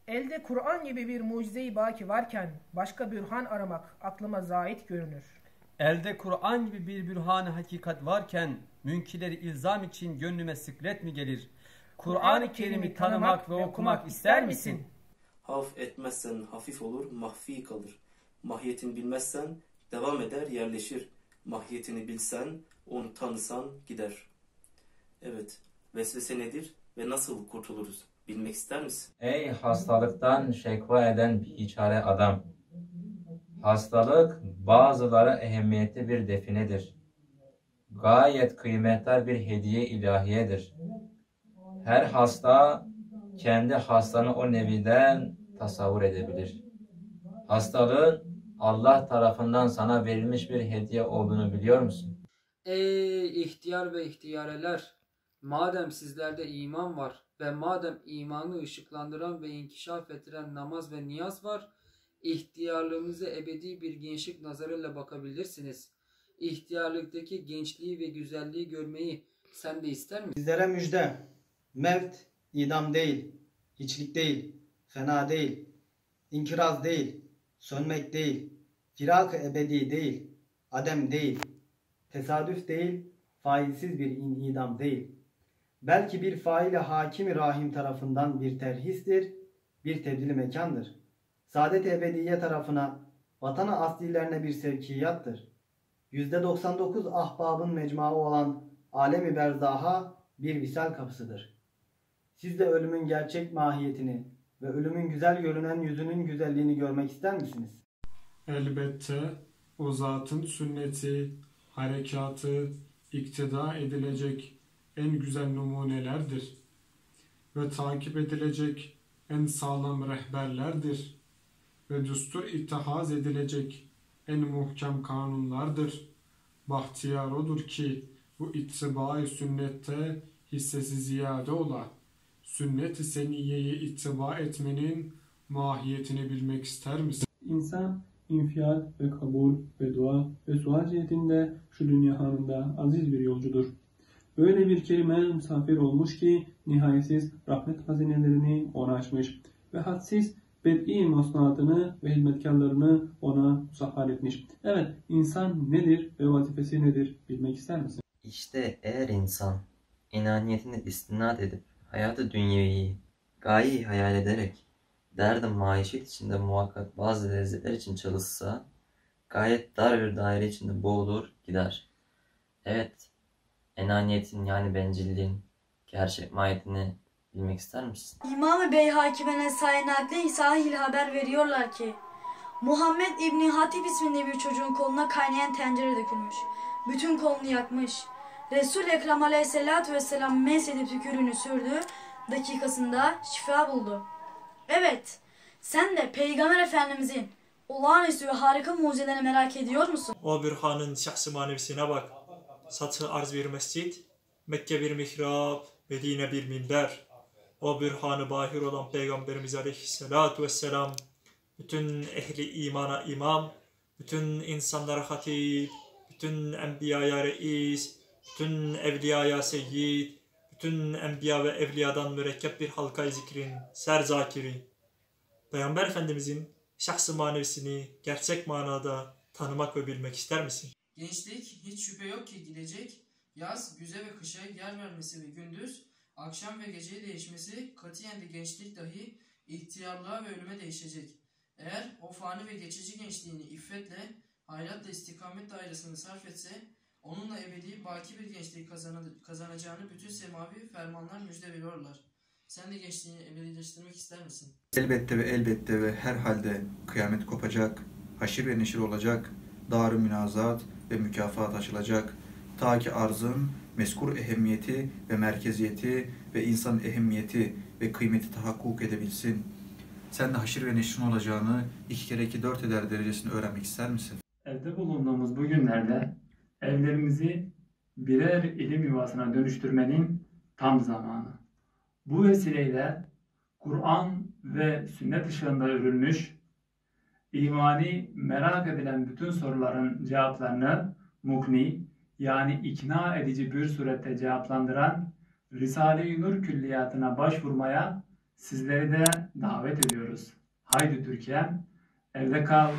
Elde Kur'an gibi bir mucize-i baki varken başka bürhan aramak aklıma zahit görünür. Elde Kur'an gibi bir bürhan-ı hakikat varken münkileri ilzam için gönlüme sıklet mi gelir? Kur'an-ı Kerim'i tanımak ve okumak ister misin? Haf etmezsen hafif olur, mahfi kalır. Mahiyetini bilmezsen devam eder, yerleşir. Mahiyetini bilsen, onu tanısan gider. Evet, vesvese nedir ve nasıl kurtuluruz? Bilmek ister misin? Ey hastalıktan şekva eden biçare adam! Hastalık bazılara ehemmiyetli bir definedir. Gayet kıymetli bir hediye ilahiyedir. Her hasta kendi hastanı o neviden tasavvur edebilir. Hastalığın Allah tarafından sana verilmiş bir hediye olduğunu biliyor musun? Ey ihtiyar ve ihtiyareler! Madem sizlerde iman var ve madem imanı ışıklandıran ve inkişaf ettiren namaz ve niyaz var, ihtiyarlığınıza ebedi bir gençlik nazarıyla bakabilirsiniz. İhtiyarlıktaki gençliği ve güzelliği görmeyi sen de ister misin? Sizlere müjde. Mevt idam değil, hiçlik değil, fena değil, inkiraz değil, sönmek değil, firak-ı ebedi değil, adem değil, tesadüf değil, failsiz bir idam değil. Belki bir faili hakim-i rahim tarafından bir terhistir, bir tebdil-i mekandır. Saadet-i ebediye tarafına, vatan-ı aslilerine bir sevkiyattır. %99 ahbabın mecmuası olan alem-i berzaha bir visal kapısıdır. Siz de ölümün gerçek mahiyetini ve ölümün güzel görünen yüzünün güzelliğini görmek ister misiniz? Elbette o zatın sünneti, harekatı, iktida edilecek en güzel numunelerdir ve takip edilecek en sağlam rehberlerdir ve düstur ittihaz edilecek en muhkem kanunlardır. Bahtiyar odur ki bu ittiba-i sünnette hissesi ziyade ola. Sünnet-i seniyyeyi ittiba etmenin mahiyetini bilmek ister misin? İnsan infial ve kabul ve dua ve sual cihetinde şu dünya hanında aziz bir yolcudur. Böyle bir kerime misafir olmuş ki nihayetsiz rahmet hazinelerini ona açmış ve hadsiz bed'i musnatını ve hizmetkarlarını ona musahhar etmiş. Evet, insan nedir ve vazifesi nedir bilmek ister misin? İşte eğer insan inaniyetini istinad edip hayatı dünyeviyi, gayeyi hayal ederek derdi maişet içinde muhakkak bazı lezzetler için çalışsa, gayet dar bir daire içinde boğulur gider. Evet, enaniyetin yani bencilliğin gerçek mahiyetini bilmek ister misin? İmam-ı Beyhaki Nesai nakli sahil haber veriyorlar ki Muhammed İbni Hatip isminde bir çocuğun koluna kaynayan tencere dökülmüş. Bütün kolunu yakmış. Resul-i Ekrem aleyhissalatu vesselam mesedip tükürüğünü sürdü. Dakikasında şifa buldu. Evet, sen de Peygamber Efendimizin olağanüstü ve harika mucizelerini merak ediyor musun? O bürhanın şahs-ı manevsine bak. Satı arz bir mescid, Mekke bir mihrab, Medine bir minber. O bürhanı bahir olan Peygamberimiz aleyhissalatu vesselam, bütün ehli imana imam, bütün insanlara hatip, bütün enbiyaya reis, bütün evliyaya seyyid, bütün enbiya ve evliyadan mürekkep bir halka zikrin, serzakiri. Peygamber Efendimizin şahs-ı manevisini gerçek manada tanımak ve bilmek ister misin? Gençlik hiç şüphe yok ki gidecek. Yaz, güze ve kışa yer vermesi ve gündüz, akşam ve geceye değişmesi, katiyen de gençlik dahi ihtiyarlığa ve ölüme değişecek. Eğer o fani ve geçici gençliğini iffetle, hayratla istikamet dairesini sarf etse, onunla ebedi baki bir gençliği kazanacağını bütün semavi fermanlar müjde veriyorlar. Sen de gençliğini ebedileştirmek ister misin? Elbette ve elbette ve herhalde kıyamet kopacak, haşir ve neşir olacak, dar-ı münazat ve mükafat açılacak. Ta ki arzın mezkur ehemmiyeti ve merkeziyeti ve insanın ehemmiyeti ve kıymeti tahakkuk edebilsin. Sen de haşir ve neşrin olacağını 2 kere 2 4 eder derecesini öğrenmek ister misin? Evde bulunduğumuz bu günlerde evlerimizi birer ilim yuvasına dönüştürmenin tam zamanı. Bu vesileyle Kur'an ve sünnet ışığında örülmüş, imani merak edilen bütün soruların cevaplarını mukni yani ikna edici bir surette cevaplandıran Risale-i Nur külliyatına başvurmaya Sizleri de davet ediyoruz. Haydi Türkiye'm, evde kal.